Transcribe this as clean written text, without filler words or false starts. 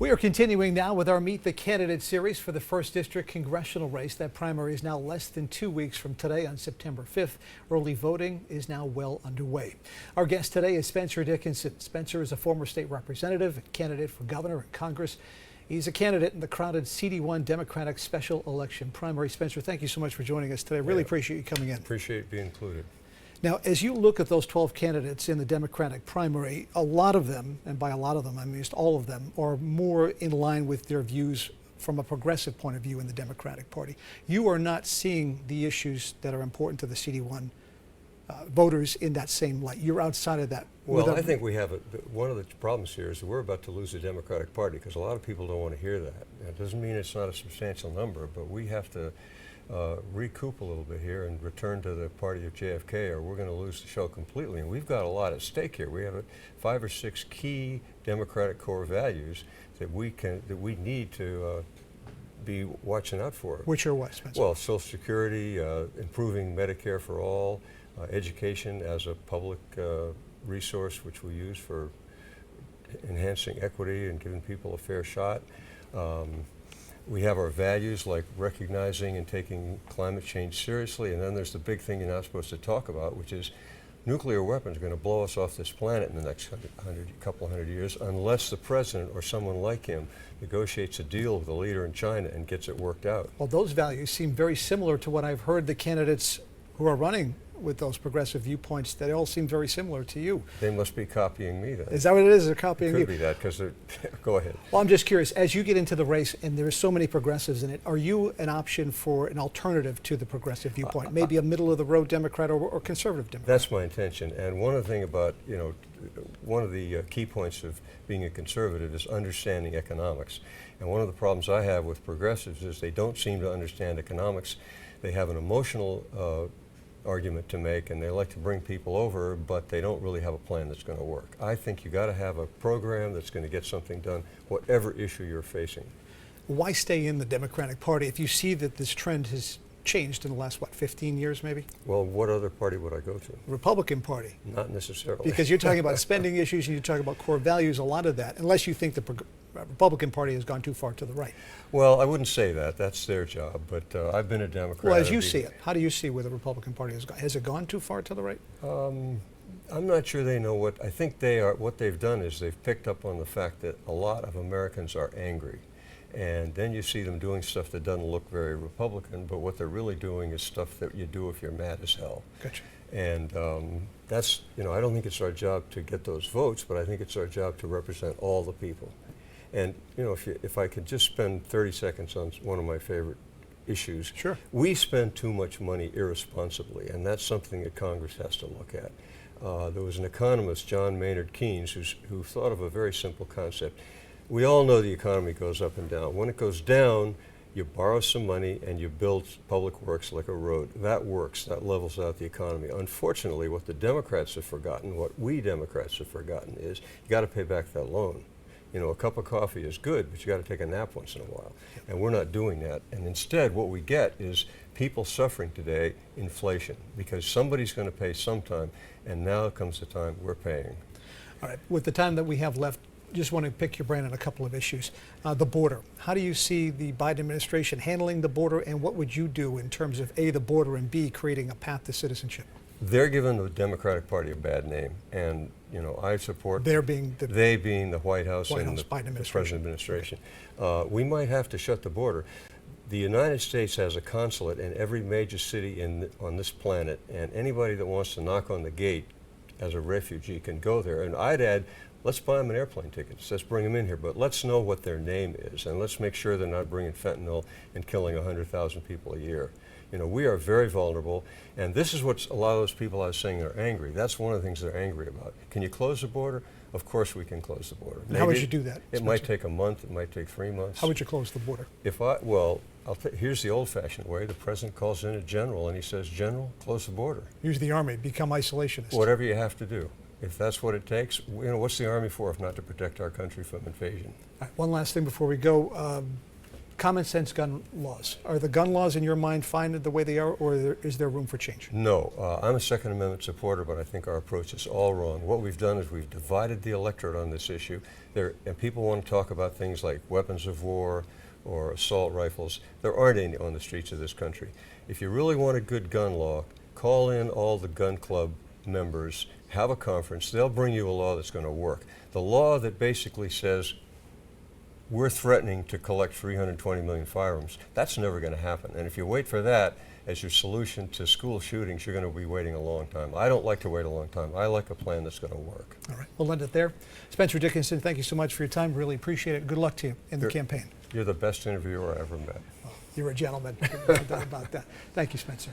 We are continuing now with our Meet the Candidate series for the 1st District congressional race. That primary is now less than 2 weeks from today on September 5th. Early voting is now well underway. Our guest today is Spencer Dickinson. Spencer is a former state representative and candidate for governor and Congress. He's a candidate in the crowded CD1 Democratic special election primary. Spencer, thank you so much for joining us today. Really appreciate you coming in. Appreciate being included. Now, as you look at those 12 candidates in the Democratic primary, a lot of them, and by a lot of them, I mean just all of them, are more in line with their views from a progressive point of view in the Democratic Party. You are not seeing the issues that are important to the CD1 voters in that same light. You're outside of that. Well, I think we have one of the problems here is that we're about to lose the Democratic Party because a lot of people don't want to hear that. It doesn't mean it's not a substantial number, but we have to recoup a little bit here and return to the party of JFK, or we're going to lose the show completely. And we've got a lot at stake here. We have 5 or 6 key Democratic core values that we need to be watching out for. Which are what, Spencer? Well, Social Security, improving Medicare for all, education as a public resource which we use for enhancing equity and giving people a fair shot. We have our values like recognizing and taking climate change seriously, and then there's the big thing you're not supposed to talk about, which is nuclear weapons are going to blow us off this planet in the next couple hundred years unless the president or someone like him negotiates a deal with a leader in China and gets it worked out. Well, those values seem very similar to what I've heard the candidates who are running with those progressive viewpoints. They all seem very similar to you. They must be copying me then. Is that what it is? They're copying you? Could be that, because go ahead. Well, I'm just curious, as you get into the race and there's so many progressives in it, are you an option for an alternative to the progressive viewpoint? Maybe a middle-of-the-road Democrat or conservative Democrat? That's my intention. And one of the thing about, one of the key points of being a conservative is understanding economics. And one of the problems I have with progressives is they don't seem to understand economics. They have an emotional argument to make, and they like to bring people over, but they don't really have a plan that's going to work. I think you got to have a program that's going to get something done, whatever issue you're facing. Why stay in the Democratic Party if you see that this trend has changed in the last, 15 years maybe? Well, what other party would I go to? Republican Party. Not necessarily. Because you're talking about spending issues and you're talking about core values, a lot of that, unless you think the Republican Party has gone too far to the right. Well, I wouldn't say that. That's their job. But I've been a Democrat. Well, as you see it, how do you see where the Republican Party has gone? Has it gone too far to the right? I'm not sure they know what. I think they are. What they've done is they've picked up on the fact that a lot of Americans are angry. And then you see them doing stuff that doesn't look very Republican, but what they're really doing is stuff that you do if you're mad as hell. Gotcha. And that's, I don't think it's our job to get those votes, but I think it's our job to represent all the people. And, if I could just spend 30 seconds on one of my favorite issues. Sure. We spend too much money irresponsibly, and that's something that Congress has to look at. There was an economist, John Maynard Keynes, who thought of a very simple concept. We all know the economy goes up and down. When it goes down, you borrow some money and you build public works like a road. That works. That levels out the economy. Unfortunately, what the Democrats have forgotten, what we Democrats have forgotten, is you got to pay back that loan. A cup of coffee is good, but you got to take a nap once in a while. And we're not doing that. And instead, what we get is people suffering today, inflation, because somebody's going to pay sometime, and now comes the time we're paying. All right. With the time that we have left, just want to pick your brain on a couple of issues. The border. How do you see the Biden administration handling the border, and what would you do in terms of A, the border, and B, creating a path to citizenship? They're giving the Democratic Party a bad name, and I support they being the White House and the Biden President administration. We might have to shut the border. The United States has a consulate in every major city on this planet, and anybody that wants to knock on the gate as a refugee can go there. And I'd add, let's buy them an airplane ticket. Let's bring them in here, but let's know what their name is, and let's make sure they're not bringing fentanyl and killing 100,000 people a year. We are very vulnerable, and this is what a lot of those people I was saying are angry. That's one of the things they're angry about. Can you close the border? Of course we can close the border. How would you do that? It might take a month. It might take 3 months. How would you close the border? Here's the old-fashioned way. The president calls in a general, and he says, "General, close the border." Use the army. Become isolationist. Whatever you have to do. If that's what it takes, what's the Army for if not to protect our country from invasion? All right, one last thing before we go. common sense gun laws. Are the gun laws in your mind fine the way they are, or is there room for change? No, I'm a Second Amendment supporter, but I think our approach is all wrong. What we've done is we've divided the electorate on this issue. And people want to talk about things like weapons of war or assault rifles. There aren't any on the streets of this country. If you really want a good gun law, call in all the gun club members, have a conference. They'll bring you a law that's going to work. The law that basically says we're threatening to collect 320 million firearms, that's never going to happen. And if you wait for that as your solution to school shootings, you're going to be waiting a long time. I don't like to wait a long time. I like a plan that's going to work. All right, we'll end it there. Spencer Dickinson, thank you so much for your time. Really appreciate it. Good luck to you in the campaign. You're the best interviewer I ever met. Well, you're a gentleman. No doubt about that. Thank you, Spencer.